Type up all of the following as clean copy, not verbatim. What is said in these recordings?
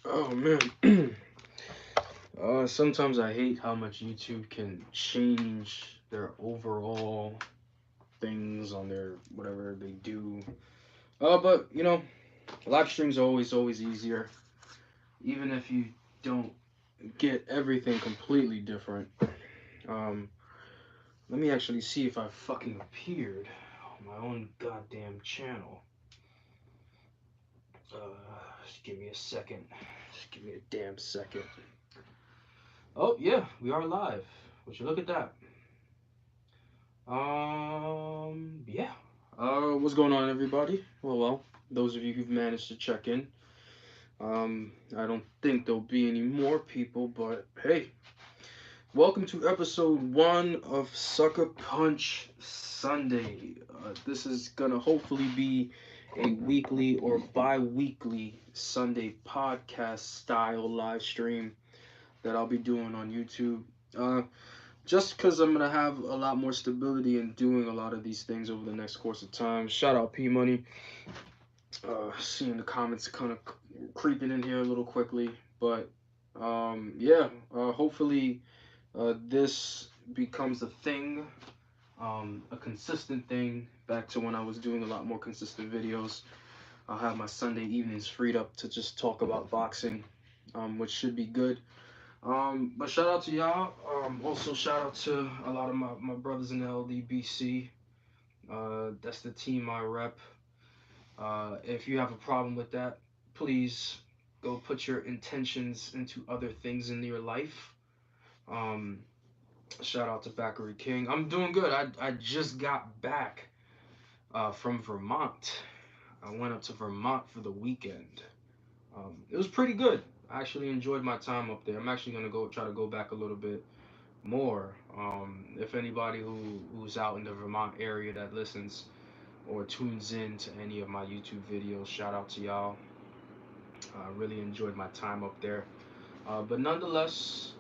Oh man. Sometimes I hate how much YouTube can change their overall things on their whatever they do. But live streams are always easier, even if you don't get everything completely different. Um, Let me actually see if I fucking appeared on my own goddamn channel. Just give me a second. Just give me a damn second. Oh yeah, we are live. Would you look at that? Yeah. What's going on, everybody? Those of you who've managed to check in. I don't think there'll be any more people, but hey, welcome to episode 1 of Sucker Punch Sunday. This is gonna hopefully be a weekly or bi-weekly Sunday podcast style live stream that I'll be doing on YouTube. Uh, just because I'm gonna have a lot more stability in doing a lot of these things over the next course of time. Shout out P Money. Seeing the comments kind of creeping in here a little quickly, but yeah. Hopefully, this becomes a thing, a consistent thing. Back to when I was doing a lot more consistent videos. I'll have my Sunday evenings freed up to just talk about boxing, which should be good. But shout out to y'all. Also shout out to a lot of my brothers in the LDBC. That's the team I rep. If you have a problem with that, please go put your intentions into other things in your life. Um, Shout out to Factory King. I'm doing good. I just got back from Vermont. I went up to Vermont for the weekend. It was pretty good. I actually enjoyed my time up there. I'm actually gonna go try to go back a little bit more. If anybody who's out in the Vermont area that listens or tunes in to any of my YouTube videos, shout out to y'all. I really enjoyed my time up there. But nonetheless,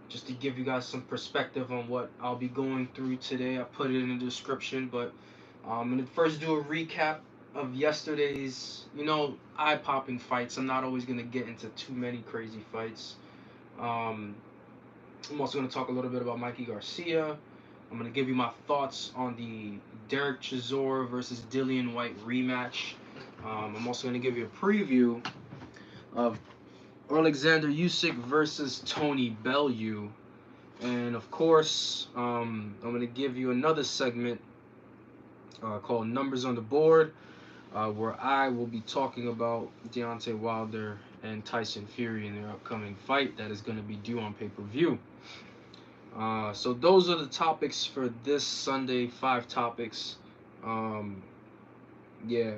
just to give you guys some perspective on what I'll be going through today, I put it in the description. But I'm gonna first do a recap of yesterday's, eye-popping fights. I'm not always gonna get into too many crazy fights. Um, I'm also gonna talk a little bit about Mikey Garcia. I'm gonna give you my thoughts on the Derek Chisora versus Dillian White rematch. I'm also gonna give you a preview of Alexander Usyk versus Tony Bellew. And of course, I'm going to give you another segment called Numbers on the Board, where I will be talking about Deontay Wilder and Tyson Fury in their upcoming fight that is going to be due on pay-per-view. So those are the topics for this Sunday, 5 topics. Um, yeah.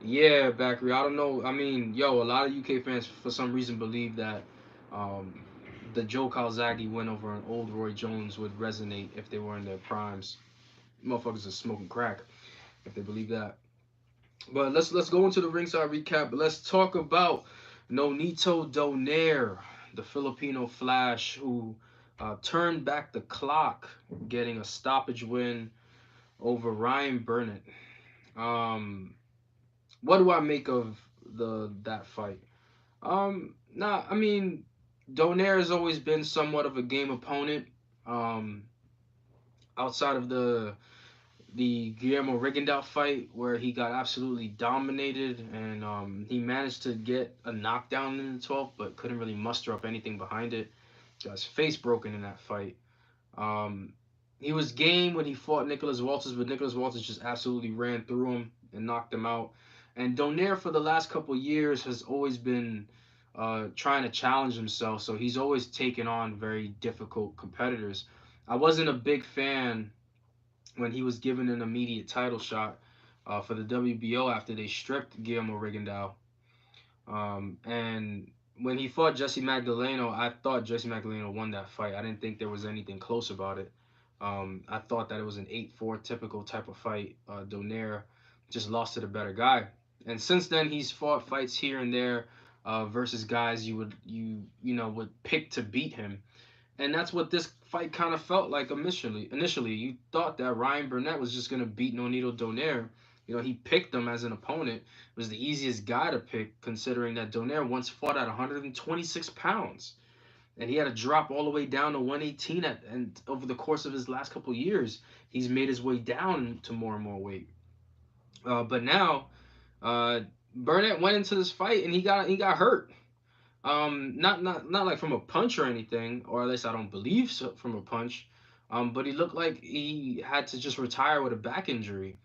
Yeah, Bakri. I don't know. I mean, a lot of UK fans for some reason believe that um, the Joe Calzaghe win over an old Roy Jones would resonate if they were in their primes. Motherfuckers are smoking crack if they believe that. But let's go into the ringside recap. But let's talk about Nonito Donaire, the Filipino Flash, who turned back the clock, getting a stoppage win over Ryan Burnett. Um, what do I make of that fight? I mean, Donaire has always been somewhat of a game opponent. Um, Outside of the Guillermo Rigondeaux fight where he got absolutely dominated and he managed to get a knockdown in the 12th, but couldn't really muster up anything behind it. Got his face broken in that fight. Um, he was game when he fought Nicholas Walters, but Nicholas Walters just absolutely ran through him and knocked him out. And Donaire for the last couple of years has always been trying to challenge himself, so he's always taken on very difficult competitors. I wasn't a big fan when he was given an immediate title shot for the WBO after they stripped Guillermo Rigondeaux. And when he fought Jesse Magdaleno, I thought Jesse Magdaleno won that fight. I didn't think there was anything close about it. I thought that it was an 8-4 typical type of fight. Donaire just lost to the better guy. And since then, he's fought fights here and there versus guys you would pick to beat him. And that's what this fight kind of felt like initially. Initially, you thought that Ryan Burnett was just gonna beat Nonito Donaire, You know, he picked him as an opponent. It was the easiest guy to pick, considering that Donaire once fought at 126 pounds, and he had to drop all the way down to 118 and over the course of his last couple of years, he's made his way down to more and more weight. But now, uh, Burnett went into this fight and he got hurt. Not like from a punch or anything, or at least I don't believe so, from a punch. But he looked like he had to just retire with a back injury,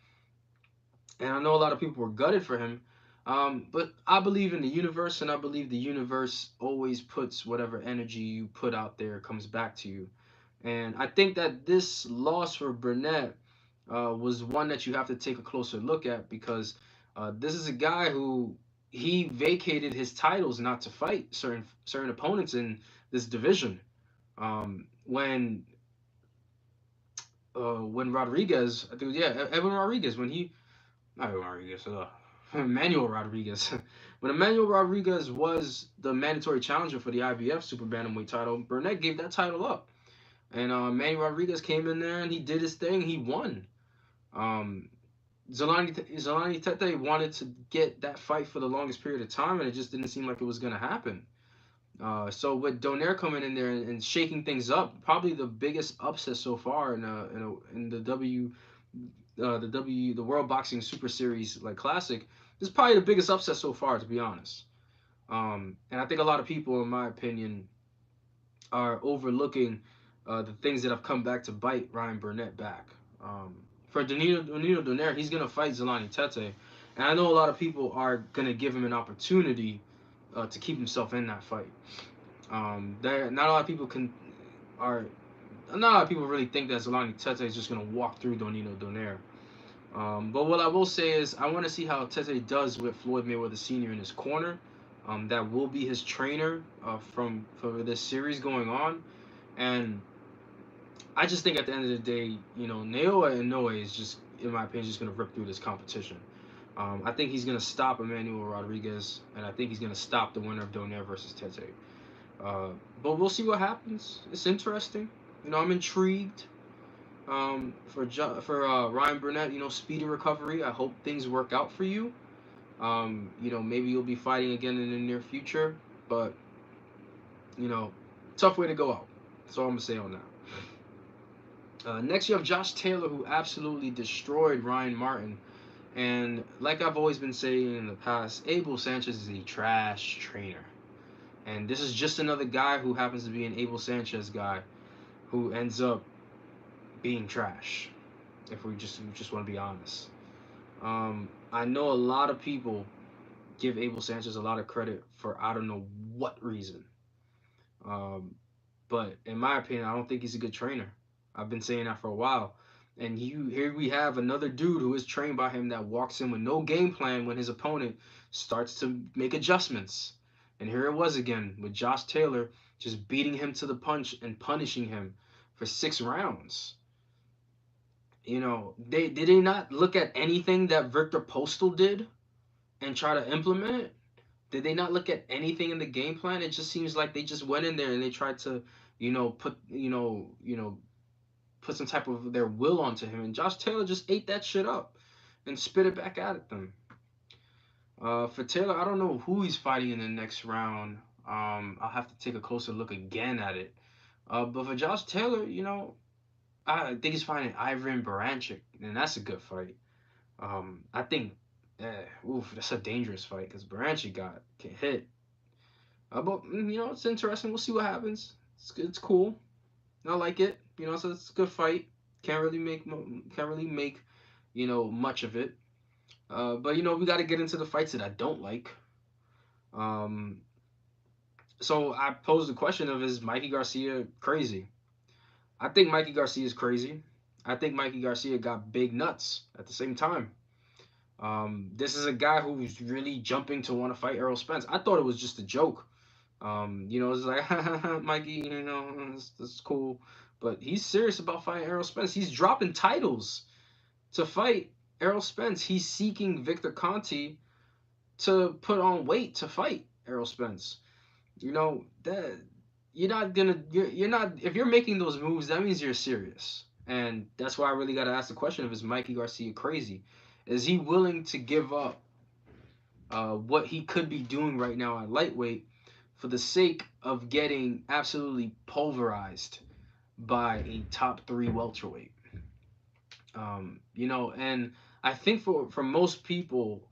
and I know a lot of people were gutted for him. But I believe in the universe, and I believe the universe always puts whatever energy you put out there comes back to you. And I think that this loss for Burnett was one that you have to take a closer look at, because this is a guy who he vacated his titles not to fight certain opponents in this division. When Rodriguez, I think, yeah, Evan Rodriguez, when he not Evan Rodriguez, Emmanuel Rodriguez. When Emmanuel Rodriguez was the mandatory challenger for the IBF Super Bantamweight title, Burnett gave that title up. And Manny Rodriguez came in there and he did his thing. He won. Um, Zolani Tete wanted to get that fight for the longest period of time, and it just didn't seem like it was going to happen. So with Donaire coming in there and shaking things up, probably the biggest upset so far in the World Boxing Super Series like Classic, this is probably the biggest upset so far, to be honest. And I think a lot of people, in my opinion, are overlooking the things that have come back to bite Ryan Burnett back. For Danilo Donaire, he's gonna fight Zolani Tete, and I know a lot of people are gonna give him an opportunity to keep himself in that fight. There, not a lot of people are not a lot of people really think that Zolani Tete is just gonna walk through Danilo Donaire. But what I will say is, I want to see how Tete does with Floyd Mayweather Sr. in his corner. That will be his trainer for this series going on, and I just think at the end of the day, you know, Naoya Inoue is just, in my opinion, just gonna rip through this competition. I think he's gonna stop Emmanuel Rodriguez, and I think he's gonna stop the winner of Donaire versus Tete. Uh, but we'll see what happens. It's interesting. You know, I'm intrigued. For Ryan Burnett, you know, speedy recovery. I hope things work out for you. You know, maybe you'll be fighting again in the near future, but you know, tough way to go out. That's all I'm gonna say on that. Next, you have Josh Taylor, who absolutely destroyed Ryan Martin. And like I've always been saying in the past, Abel Sanchez is a trash trainer. And this is just another guy who happens to be an Abel Sanchez guy who ends up being trash. If we just want to be honest. I know a lot of people give Abel Sanchez a lot of credit for I don't know what reason. Um, but in my opinion, I don't think he's a good trainer. I've been saying that for a while. And here we have another dude who is trained by him that walks in with no game plan when his opponent starts to make adjustments. And here it was again with Josh Taylor just beating him to the punch and punishing him for 6 rounds. You know, did they not look at anything that Victor Postal did and try to implement it? Did they not look at anything in the game plan? It just seems like they just went in there and they tried to, put some type of their will onto him, and Josh Taylor just ate that shit up and spit it back at them. For Taylor, I don't know who he's fighting in the next round. I'll have to take a closer look again at it. But for Josh Taylor, you know, I think he's fighting Ivan Baranchyk, and that's a good fight. I think, that's a dangerous fight because Baranchyk got hit. But you know, it's interesting. We'll see what happens. It's cool. I like it. You know, so it's a good fight. Can't really make much of it. But you know, we got to get into the fights that I don't like. Um, so I posed the question of, is Mikey Garcia crazy? I think Mikey Garcia is crazy. I think Mikey Garcia got big nuts at the same time. This is a guy who's really jumping to want to fight Errol Spence. I thought it was just a joke. You know, it's like, Mikey, you know, that's cool. But he's serious about fighting Errol Spence. He's dropping titles to fight Errol Spence. He's seeking Victor Conti to put on weight to fight Errol Spence. You know, that you're not, if you're making those moves, that means you're serious. And that's why I really got to ask the question of, is Mikey Garcia crazy? Is he willing to give up what he could be doing right now at lightweight for the sake of getting absolutely pulverized by a top three welterweight? You know, and I think for most people,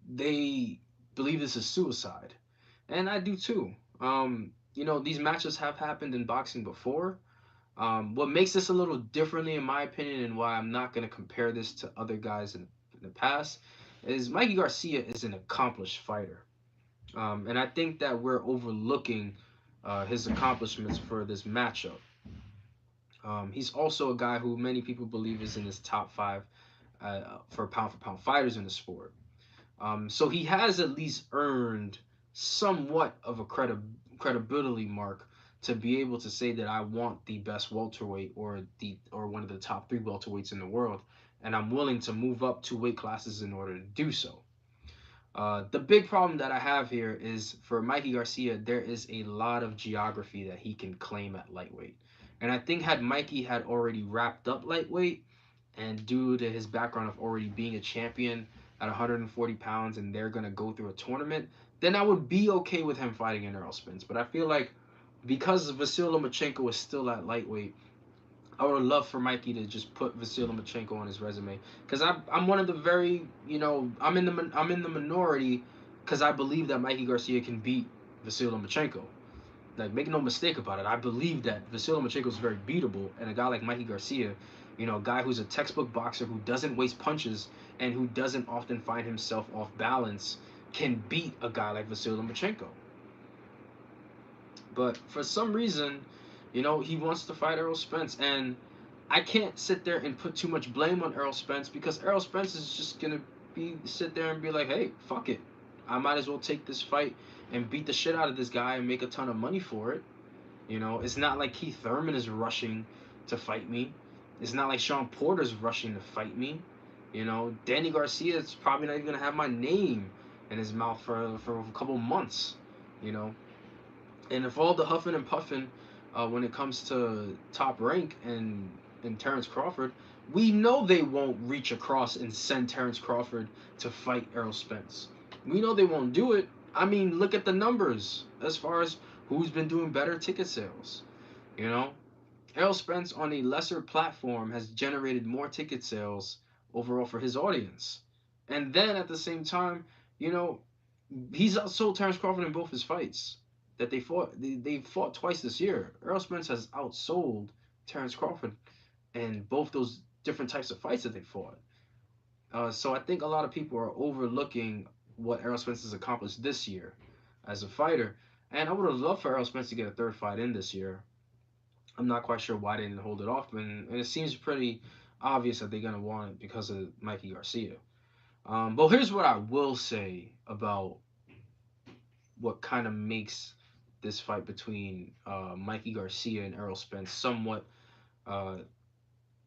they believe this is suicide, and I do too. You know, these matches have happened in boxing before. What makes this a little differently, in my opinion, and why I'm not going to compare this to other guys in the past, is Mikey Garcia is an accomplished fighter. And I think that we're overlooking his accomplishments for this matchup. He's also a guy who many people believe is in his top five for pound fighters in the sport. So he has at least earned somewhat of a credibility mark to be able to say that I want the best welterweight or one of the top three welterweights in the world, and I'm willing to move up two weight classes in order to do so. The big problem that I have here is for Mikey Garcia, there is a lot of geography that he can claim at lightweight. And I think had Mikey had already wrapped up lightweight, and due to his background of already being a champion at 140 pounds and they're going to go through a tournament, then I would be okay with him fighting in Errol Spence. But I feel like because Vasyl Lomachenko is still at lightweight, I would love for Mikey to just put Vasyl Lomachenko on his resume, because I'm one of the very, you know, I'm in the minority because I believe that Mikey Garcia can beat Vasyl Lomachenko. Like, make no mistake about it, I believe that Vasyl Lomachenko is very beatable, and a guy like Mikey Garcia, you know, a guy who's a textbook boxer who doesn't waste punches and who doesn't often find himself off balance, can beat a guy like Vasyl Lomachenko. But for some reason, you know, he wants to fight Errol Spence, and I can't sit there and put too much blame on Errol Spence, because Errol Spence is just gonna be sit there and be like, hey, fuck it, I might as well take this fight and beat the shit out of this guy and make a ton of money for it. You know, it's not like Keith Thurman is rushing to fight me. It's not like Sean Porter's rushing to fight me. You know, Danny Garcia is probably not even gonna have my name in his mouth for a couple months. You know, and if all the huffing and puffing when it comes to Top Rank and Terrence Crawford, we know they won't reach across and send Terrence Crawford to fight Errol Spence. We know they won't do it. I mean, look at the numbers as far as who's been doing better ticket sales. You know, Errol Spence on a lesser platform has generated more ticket sales overall for his audience. And then at the same time, you know, he's outsold Terrence Crawford in both his fights that they fought. They fought twice this year. Errol Spence has outsold Terrence Crawford in both those different types of fights that they fought. So I think a lot of people are overlooking what Errol Spence has accomplished this year as a fighter. And I would have loved for Errol Spence to get a third fight in this year. I'm not quite sure why they didn't hold it off, and it seems pretty obvious that they're gonna want it because of Mikey Garcia. But here's what I will say about what kind of makes this fight between Mikey Garcia and Errol Spence somewhat, uh,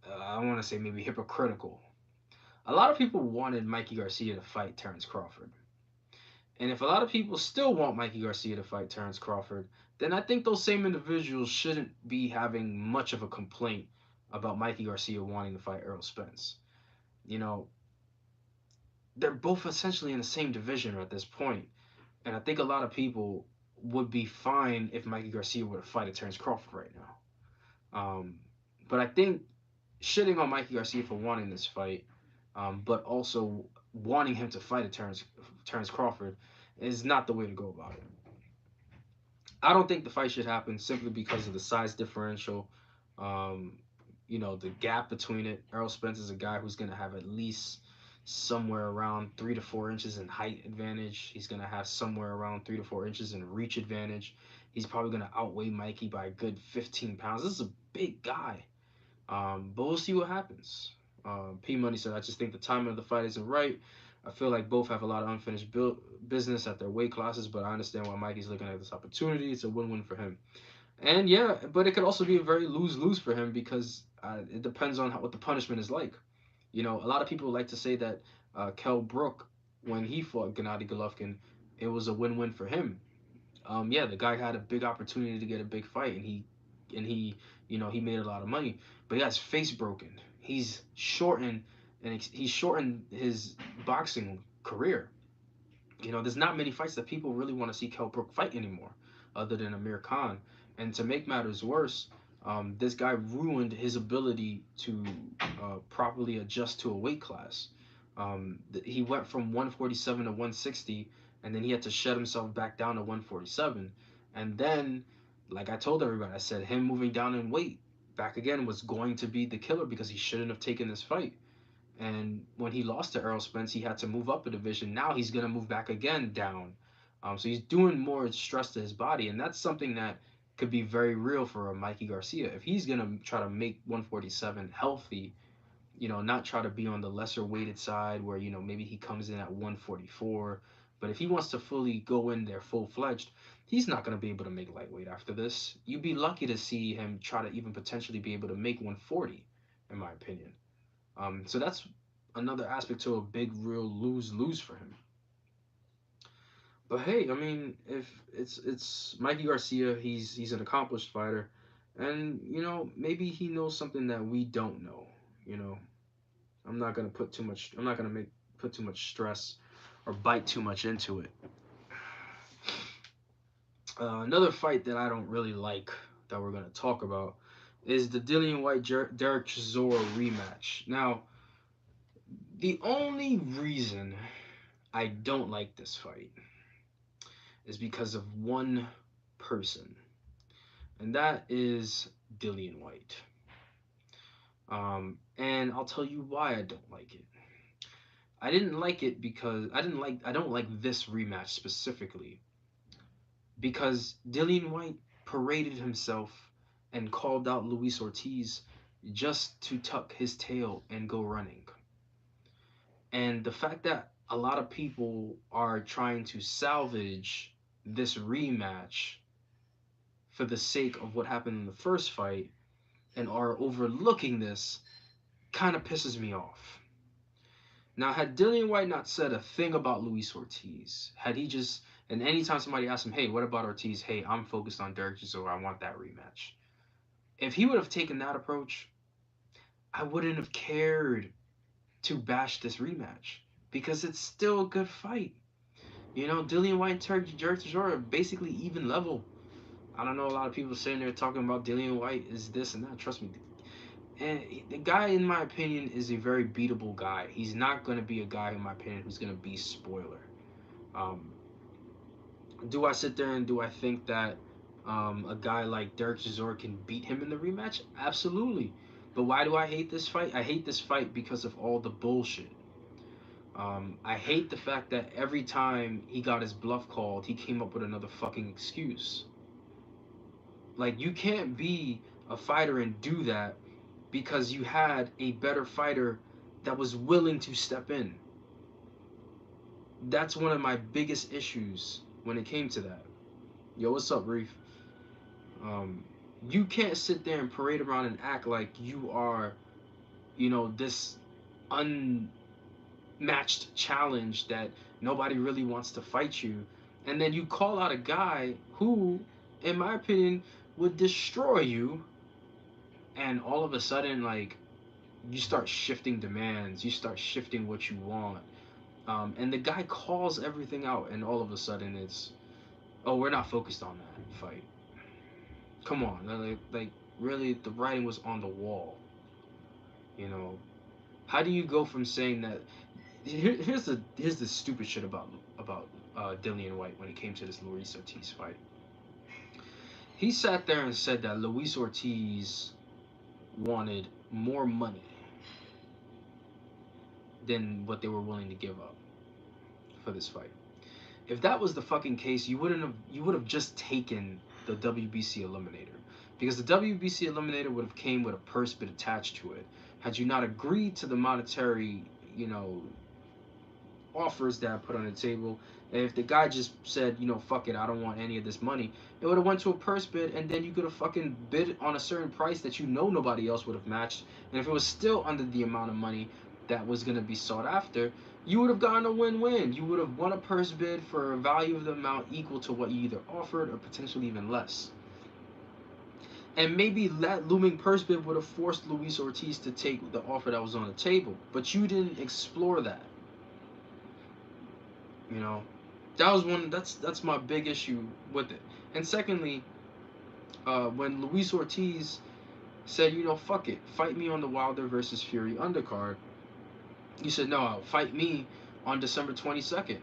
I want to say maybe hypocritical. A lot of people wanted Mikey Garcia to fight Terrence Crawford. And if a lot of people still want Mikey Garcia to fight Terrence Crawford, then I think those same individuals shouldn't be having much of a complaint about Mikey Garcia wanting to fight Errol Spence. You know, they're both essentially in the same division at this point. And I think a lot of people would be fine if Mikey Garcia were to fight a Terrence Crawford right now. But I think shitting on Mikey Garcia for wanting this fight, but also wanting him to fight a Terrence Crawford, is not the way to go about it. I don't think the fight should happen simply because of the size differential. Um, you know, the gap between it. Errol Spence is a guy who's going to have at least somewhere around 3 to 4 inches in height advantage. He's going to have somewhere around 3 to 4 inches in reach advantage. He's probably going to outweigh Mikey by a good 15 pounds. This is a big guy. But we'll see what happens. P Money said, I just think the timing of the fight isn't right. I feel like both have a lot of unfinished business at their weight classes, but I understand why Mikey's looking at this opportunity. It's a win-win for him. And yeah, but it could also be a very lose-lose for him because it depends on what the punishment is like. You know, a lot of people like to say that Kell Brook, when he fought Gennady Golovkin, it was a win-win for him. Yeah, the guy had a big opportunity to get a big fight, and he, you know, he made a lot of money, but he got his face broken. He's shortened and he shortened his boxing career. You know, there's not many fights that people really want to see Kell Brook fight anymore, other than Amir Khan. And to make matters worse, this guy ruined his ability to properly adjust to a weight class. He went from 147 to 160, and then he had to shut himself back down to 147. And then, like I told everybody, I said him moving down in weight back again was going to be the killer because he shouldn't have taken this fight. And when he lost to Errol Spence, he had to move up a division. Now he's going to move back again down. So he's doing more stress to his body. And that's something that could be very real for a Mikey Garcia. If he's going to try to make 147 healthy, you know, not try to be on the lesser weighted side where, you know, maybe he comes in at 144. But if he wants to fully go in there full fledged, he's not going to be able to make lightweight after this. You'd be lucky to see him try to even potentially be able to make 140, in my opinion. So that's another aspect to a big, real lose-lose for him. But hey, I mean, if it's Mikey Garcia, he's an accomplished fighter, and you know maybe he knows something that we don't know. You know, I'm not gonna put too much. I'm not gonna make put too much stress or bite too much into it. Another fight that I don't really like that we're gonna talk about is the Dillian White Derek Chisora rematch. Now, the only reason I don't like this fight is because of one person, and that is Dillian White. And I'll tell you why I don't like it. I didn't like it because I don't like this rematch specifically because Dillian White paraded himself and called out Luis Ortiz just to tuck his tail and go running. And the fact that a lot of people are trying to salvage this rematch for the sake of what happened in the first fight and are overlooking this kind of pisses me off. Now, had Dillian White not said a thing about Luis Ortiz, had he just, and anytime somebody asked him, hey, what about Ortiz? Hey, I'm focused on Derek Chisora. I want that rematch. If he would have taken that approach, I wouldn't have cared to bash this rematch because it's still a good fight. You know, Dillian White and Derek Chisora are basically even level. I don't know, a lot of people sitting there talking about Dillian White is this and that. Trust me. And the guy, in my opinion, is a very beatable guy. He's not going to be a guy, in my opinion, who's going to be spoiler. Do I sit there and do I think that a guy like Derek Chisora can beat him in the rematch? Absolutely. But why do I hate this fight? I hate this fight because of all the bullshit. I hate the fact that every time he got his bluff called, he came up with another fucking excuse. Like, you can't be a fighter and do that because you had a better fighter that was willing to step in. That's one of my biggest issues when it came to that. Yo, what's up, Reef? You can't sit there and parade around and act like you are, you know, this unmatched challenge that nobody really wants to fight you. And then you call out a guy who, in my opinion, would destroy you. And all of a sudden, like, you start shifting demands. You start shifting what you want. And the guy calls everything out. And all of a sudden, it's, oh, we're not focused on that fight. Come on. Like really, the writing was on the wall. You know, how do you go from saying that? Here's the stupid shit about Dillian White when it came to this Luis Ortiz fight. He sat there and said that Luis Ortiz wanted more money than what they were willing to give up for this fight. If that was the fucking case, you would have just taken the WBC Eliminator, because the WBC Eliminator would have came with a purse bid attached to it. Had you not agreed to the monetary, you know, offers that I put on the table, and if the guy just said, you know, fuck it, I don't want any of this money, it would have went to a purse bid, and then you could have fucking bid on a certain price that you know nobody else would have matched, and if it was still under the amount of money that was going to be sought after, you would have gotten a win-win. You would have won a purse bid for a value of the amount equal to what you either offered or potentially even less. And maybe that looming purse bid would have forced Luis Ortiz to take the offer that was on the table. But you didn't explore that. You know, that was one. That's my big issue with it. And secondly, when Luis Ortiz said, you know, fuck it, fight me on the Wilder versus Fury undercard, you said no, fight me on December 22nd.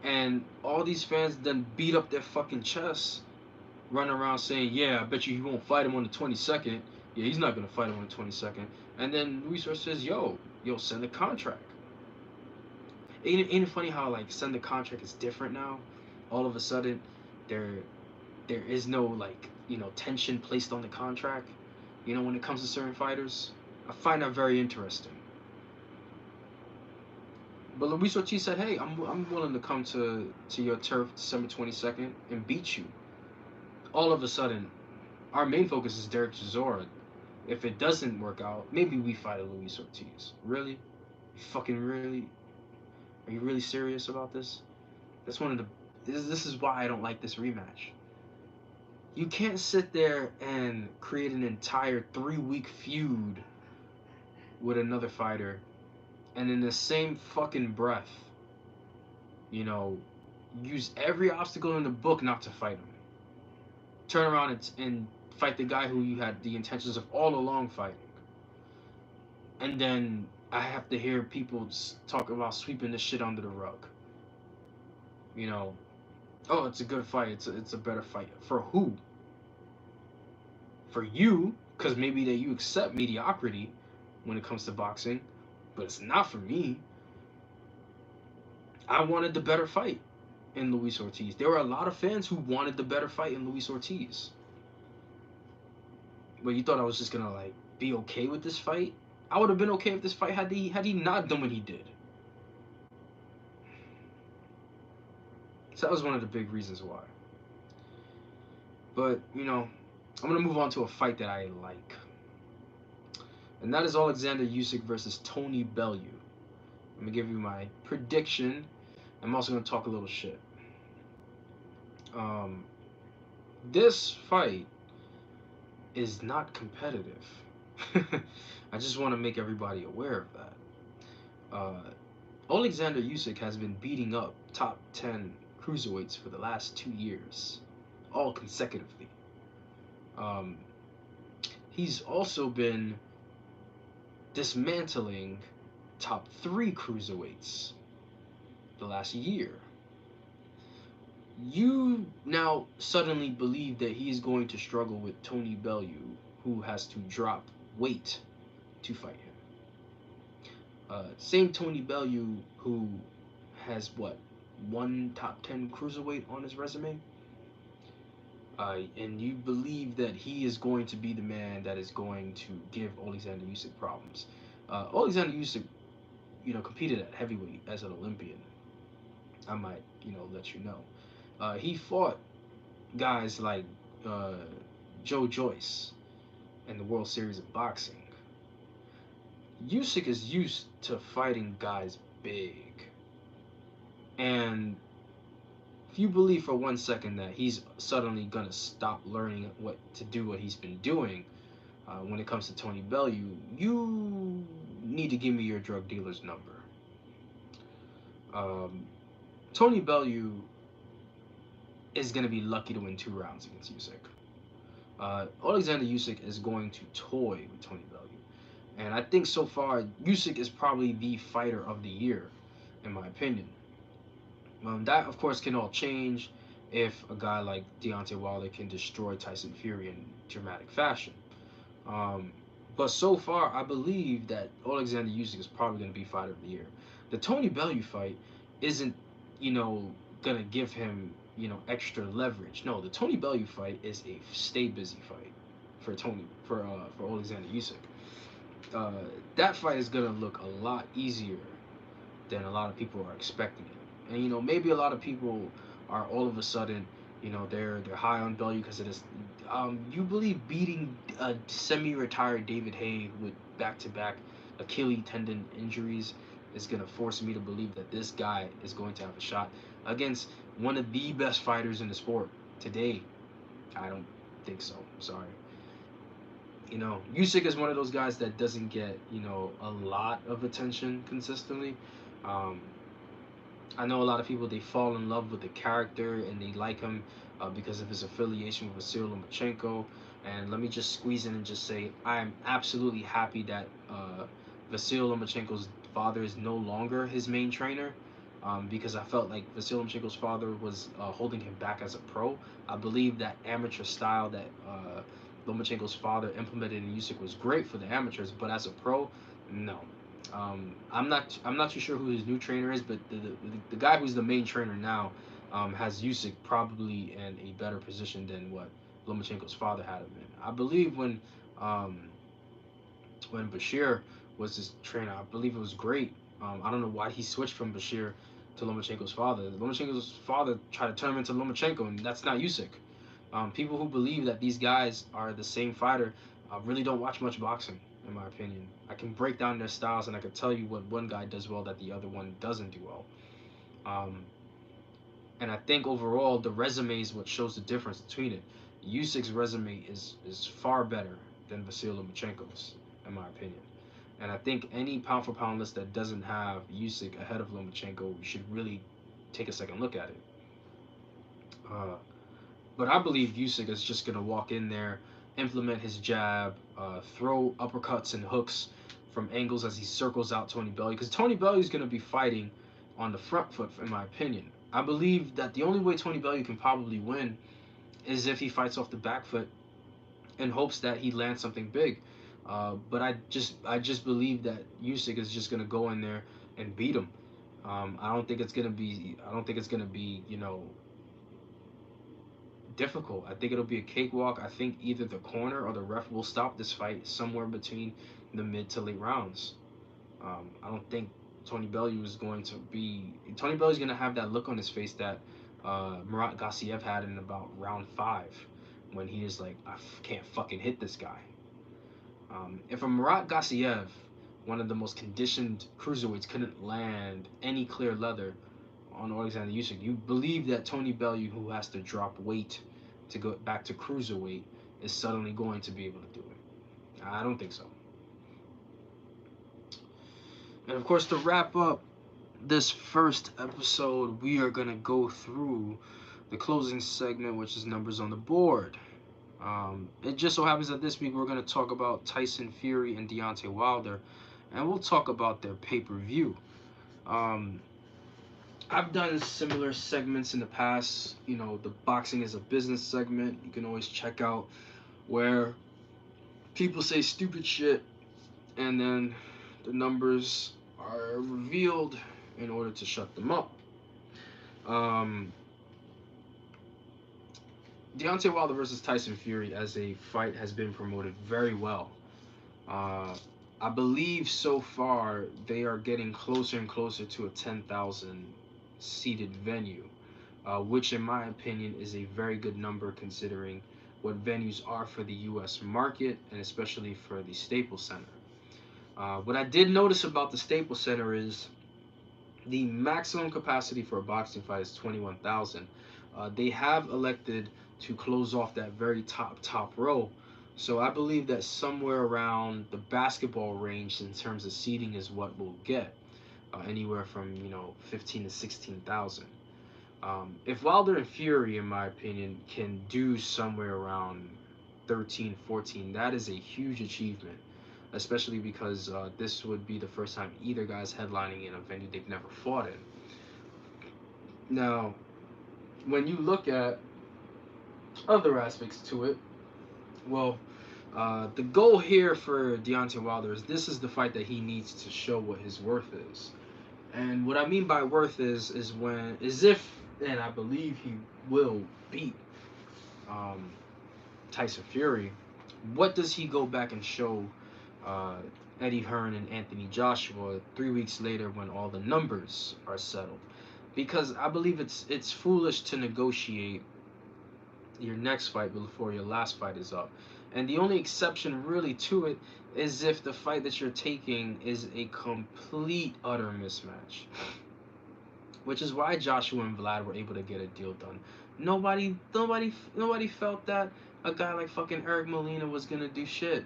And all these fans then beat up their fucking chests, run around saying, yeah, I bet you he won't fight him on the 22nd. Yeah, he's not gonna fight him on the 22nd. And then Luis Ortiz says, yo, send the contract. Ain't it funny how like send the contract is different now? All of a sudden, there there is no like tension placed on the contract. You know, when it comes to certain fighters, I find that very interesting. But Luis Ortiz said, "Hey, I'm willing to come to your turf December 22nd and beat you." All of a sudden, our main focus is Derek Chisora. If it doesn't work out, maybe we fight a Luis Ortiz. Really? You fucking really? Are you really serious about this? That's one of the. This is why I don't like this rematch. You can't sit there and create an entire 3-week feud with another fighter, and in the same fucking breath, you know, use every obstacle in the book not to fight him. Turn around and fight the guy who you had the intentions of all along fighting. And then I have to hear people talk about sweeping this shit under the rug. You know, oh, it's a good fight. It's a better fight. For who? For you, because maybe that you accept mediocrity when it comes to boxing, but it's not for me. I wanted the better fight in Luis Ortiz. There were a lot of fans who wanted the better fight in Luis Ortiz. But you thought I was just gonna like be okay with this fight? I would have been okay with this fight had he not done what he did. So that was one of the big reasons why. But I'm gonna move on to a fight that I like, and that is Alexander Usyk versus Tony Bellew. I'm gonna give you my prediction. I'm also gonna talk a little shit. This fight is not competitive. I just want to make everybody aware of that. Alexander Usyk has been beating up top 10 cruiserweights for the last 2 years, all consecutively. He's also been dismantling top 3 cruiserweights the last year. You now suddenly believe that he is going to struggle with Tony Bellew, who has to drop weight to fight him. Same Tony Bellew who has one top 10 cruiserweight on his resume. And you believe that he is going to be the man that is going to give Alexander Usyk problems. Alexander Usyk, competed at heavyweight as an Olympian. I might, let you know. He fought guys like Joe Joyce in the World Series of Boxing. Usyk is used to fighting guys big. And if you believe for 1 second that he's suddenly going to stop learning what to do, what he's been doing when it comes to Tony Bellew, you need to give me your drug dealer's number. Tony Bellew is going to be lucky to win 2 rounds against Usyk. Alexander Usyk is going to toy with Tony Bellew. And I think so far, Usyk is probably the fighter of the year, in my opinion. That, of course, can all change if a guy like Deontay Wilder can destroy Tyson Fury in dramatic fashion. But so far, I believe that Alexander Usyk is probably going to be fighter of the year. The Tony Bellew fight isn't, going to give him, extra leverage. No, the Tony Bellew fight is a stay busy fight for Alexander Usyk. That fight is going to look a lot easier than a lot of people are expecting it. And maybe a lot of people are all of a sudden, they're high on Bellew because of this. You believe beating a semi-retired David Haye with back-to-back Achilles tendon injuries is going to force me to believe that this guy is going to have a shot against one of the best fighters in the sport today? I don't think so. I'm sorry. You know, Usyk is one of those guys that doesn't get, you know, a lot of attention consistently. Um, I know a lot of people, they fall in love with the character and they like him because of his affiliation with Vasyl Lomachenko. And let me just squeeze in and just say I am absolutely happy that Vasyl Lomachenko's father is no longer his main trainer, because I felt like Vasyl Lomachenko's father was holding him back as a pro. I believe that amateur style that Lomachenko's father implemented in Usyk was great for the amateurs, but as a pro, no. I'm not too sure who his new trainer is, but the guy who's the main trainer now has Usyk probably in a better position than what Lomachenko's father had him in. I believe um, when Bashir was his trainer, I believe it was great. I don't know why he switched from Bashir to Lomachenko's father. Lomachenko's father tried to turn him into Lomachenko, and that's not Usyk. People who believe that these guys are the same fighter really don't watch much boxing, in my opinion. I can break down their styles and I can tell you what one guy does well that the other one doesn't do well. Um, and I think overall the resume is what shows the difference between it. Usyk's resume is far better than Vasyl Lomachenko's, in my opinion. And I think any pound for pound list that doesn't have Usyk ahead of Lomachenko, you should really take a second look at it. Uh, But I believe Usyk is just gonna walk in there, implement his jab, throw uppercuts and hooks from angles as he circles out Tony Bellew. Because Tony Bellew is gonna be fighting on the front foot, in my opinion. I believe that the only way Tony Bellew can probably win is if he fights off the back foot in hopes that he lands something big. But I just believe that Usyk is just gonna go in there and beat him. I don't think it's gonna be difficult. I think it'll be a cakewalk. I think either the corner or the ref will stop this fight somewhere between the mid to late rounds. I don't think Tony Bellew is going to be. Tony Bellew is going to have that look on his face that Murat Gassiev had in about round 5, when he is like, can't fucking hit this guy. If a Murat Gassiev, one of the most conditioned cruiserweights, couldn't land any clear leather on Alexander Usyk, you believe that Tony Bellew, who has to drop weight to go back to cruiserweight, is suddenly going to be able to do it? I don't think so. And of course, to wrap up this first episode, we are going to go through the closing segment, which is numbers on the board. It just so happens that this week we're going to talk about Tyson Fury and Deontay Wilder, and we'll talk about their pay-per-view. I've done similar segments in the past. You know, the boxing is a business segment. You can always check out where people say stupid shit and then the numbers are revealed in order to shut them up. Deontay Wilder versus Tyson Fury as a fight has been promoted very well. I believe so far they are getting closer and closer to a 10,000 seated venue, which in my opinion is a very good number considering what venues are for the U.S. market and especially for the Staples Center. What I did notice about the Staples Center is the maximum capacity for a boxing fight is 21,000. They have elected to close off that very top row. So I believe that somewhere around the basketball range in terms of seating is what we'll get, anywhere from 15 to 16,000. If Wilder and Fury, in my opinion, can do somewhere around 13, 14, that is a huge achievement, especially because this would be the first time either guy's headlining in a venue they've never fought in. Now, when you look at other aspects to it, well, the goal here for Deontay Wilder is this is the fight that he needs to show what his worth is. And what I mean by worth is if, and I believe he will beat Tyson Fury, what does he go back and show Eddie Hearn and Anthony Joshua 3 weeks later when all the numbers are settled? Because I believe it's foolish to negotiate your next fight before your last fight is up. And the only exception really to it is if the fight that you're taking is a complete utter mismatch. Which is why Joshua and Vlad were able to get a deal done. Nobody felt that a guy like fucking Eric Molina was gonna do shit.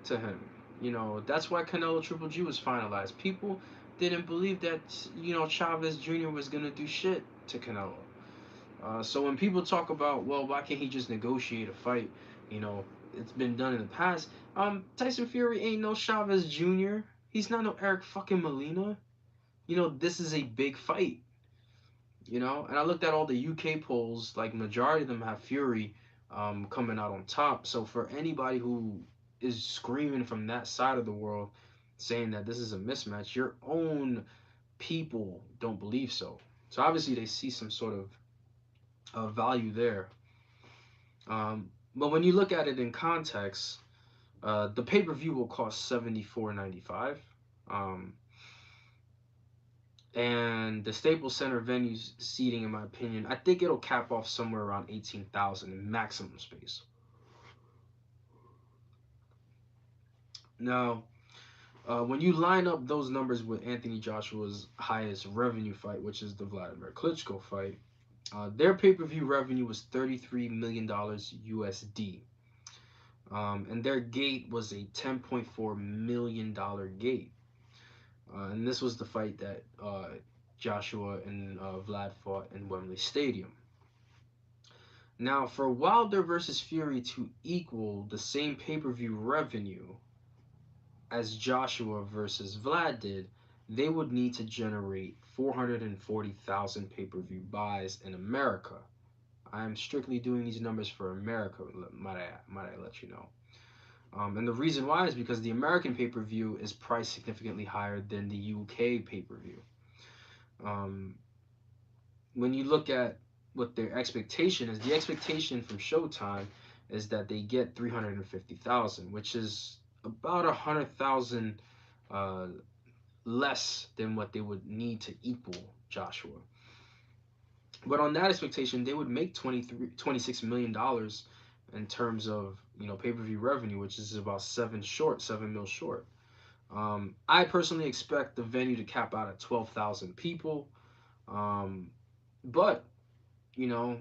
to him. You know, that's why Canelo Triple G was finalized. People didn't believe that, you know, Chavez Jr. was gonna do shit to Canelo. So when people talk about, well, why can't he just negotiate a fight? You know, it's been done in the past. Tyson Fury ain't no Chavez Jr. He's not no Eric fucking Molina. You know, this is a big fight. You know, and I looked at all the UK polls. Like majority of them have Fury coming out on top. So for anybody who is screaming from that side of the world, saying that this is a mismatch, your own people don't believe so. So obviously they see some sort of value there. But when you look at it in context, the pay per view will cost $74.95, and the Staples Center venue's seating, in my opinion, I think it'll cap off somewhere around 18,000 in maximum space. Now, when you line up those numbers with Anthony Joshua's highest revenue fight, which is the Vladimir Klitschko fight, their pay per view revenue was $33 million USD. And their gate was a $10.4 million gate. And this was the fight that Joshua and Vlad fought in Wembley Stadium. Now, for Wilder versus Fury to equal the same pay-per-view revenue as Joshua versus Vlad did, they would need to generate 440,000 pay-per-view buys in America. I am strictly doing these numbers for America, might I let you know. And the reason why is because the American pay-per-view is priced significantly higher than the UK pay-per-view. When you look at what their expectation is, the expectation from Showtime is that they get 350,000, which is about 100,000 less than what they would need to equal Joshua. But on that expectation, they would make $26 million in terms of, you know, pay-per-view revenue, which is about 7 mil short. I personally expect the venue to cap out at 12,000 people. But, you know,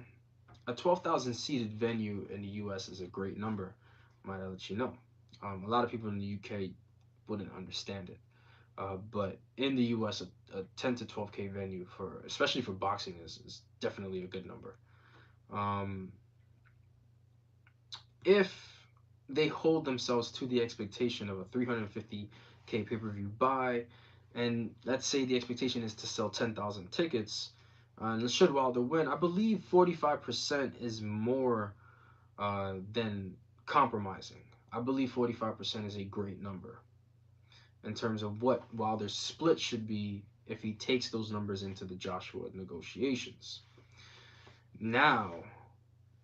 a 12,000 seated venue in the US is a great number, might I let you know. A lot of people in the UK wouldn't understand it. But in the US, a 10 to 12K venue, for especially for boxing, is definitely a good number. If they hold themselves to the expectation of a 350K pay-per-view buy, and let's say the expectation is to sell 10,000 tickets, and should Wilder win, I believe 45% is more than compromising. I believe 45% is a great number in terms of what Wilder's split should be if he takes those numbers into the Joshua negotiations. Now,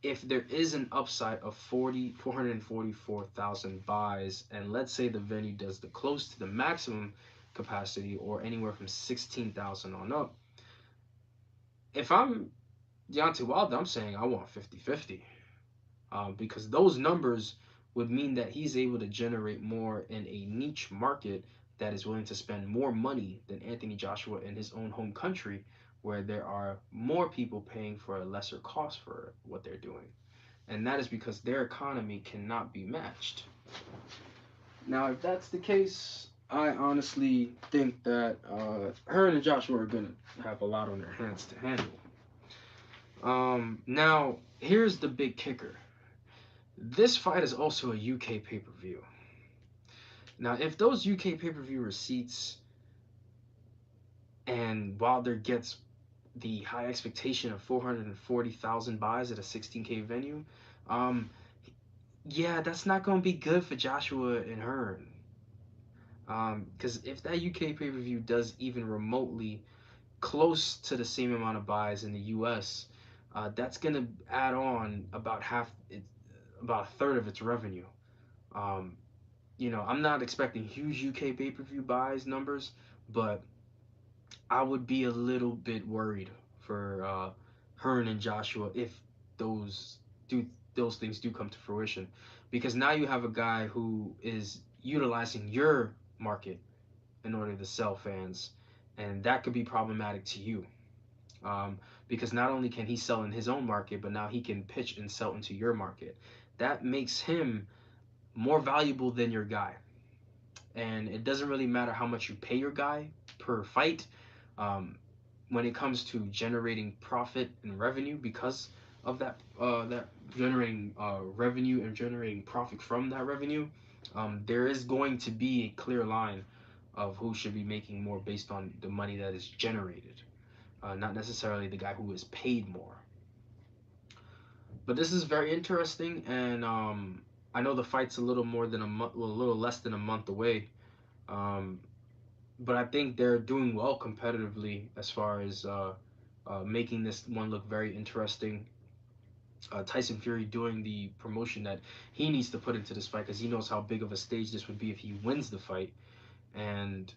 if there is an upside of 444,000 buys, and let's say the venue does the close to the maximum capacity or anywhere from 16,000 on up, if I'm Deontay Wilder, I'm saying I want 50-50, because those numbers would mean that he's able to generate more in a niche market that is willing to spend more money than Anthony Joshua in his own home country, where there are more people paying for a lesser cost for what they're doing. And that is because their economy cannot be matched. Now, if that's the case, I honestly think that Hearn and Joshua are going to have a lot on their hands to handle. Now, here's the big kicker. This fight is also a UK pay-per-view. Now, if those UK pay-per-view receipts and Wilder gets the high expectation of 440,000 buys at a 16K venue, yeah, that's not going to be good for Joshua and Hearn. Because if that UK pay-per-view does even remotely close to the same amount of buys in the US, that's going to add on about a third of its revenue. You know, I'm not expecting huge UK pay-per-view buys numbers, but I would be a little bit worried for Hearn and Joshua if those things do come to fruition, because now you have a guy who is utilizing your market in order to sell fans, and that could be problematic to you, because not only can he sell in his own market, but now he can pitch and sell into your market. That makes him more valuable than your guy. And it doesn't really matter how much you pay your guy per fight. Um, when it comes to generating profit and revenue because of that generating revenue and generating profit from that revenue, there is going to be a clear line of who should be making more based on the money that is generated, not necessarily the guy who is paid more. But this is very interesting, and I know the fight's a little more than a month, well, a little less than a month away. Um, but I think they're doing well competitively as far as making this one look very interesting. Tyson Fury doing the promotion that he needs to put into this fight because he knows how big of a stage this would be if he wins the fight. And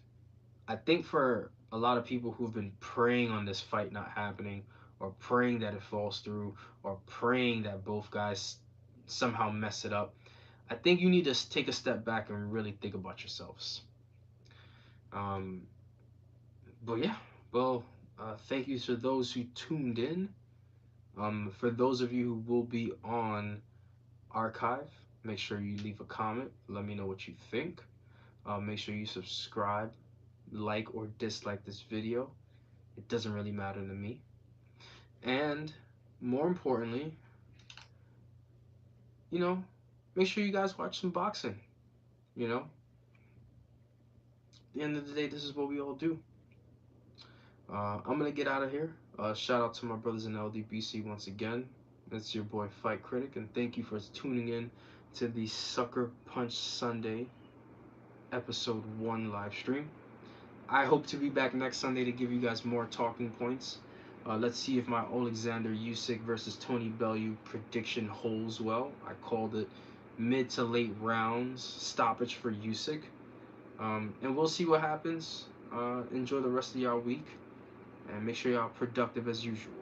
I think for a lot of people who've been praying on this fight not happening, or praying that it falls through, or praying that both guys somehow mess it up, I think you need to take a step back and really think about yourselves. Um, but yeah, well, thank you to those who tuned in. For those of you who will be on archive, make sure you leave a comment. Let me know what you think. Make sure you subscribe, like or dislike this video. It doesn't really matter to me. And more importantly, you know, make sure you guys watch some boxing. You know, at the end of the day, this is what we all do. I'm gonna get out of here. Shout out to my brothers in LDBC once again. It's your boy Fight Critic, and thank you for tuning in to the Sucker Punch Sunday episode 1 live stream. I hope to be back next Sunday to give you guys more talking points. Let's see if my Alexander Usyk versus Tony Bellew prediction holds well. I called it mid to late rounds stoppage for Usyk. And we'll see what happens. Enjoy the rest of y'all week, and make sure y'all productive as usual.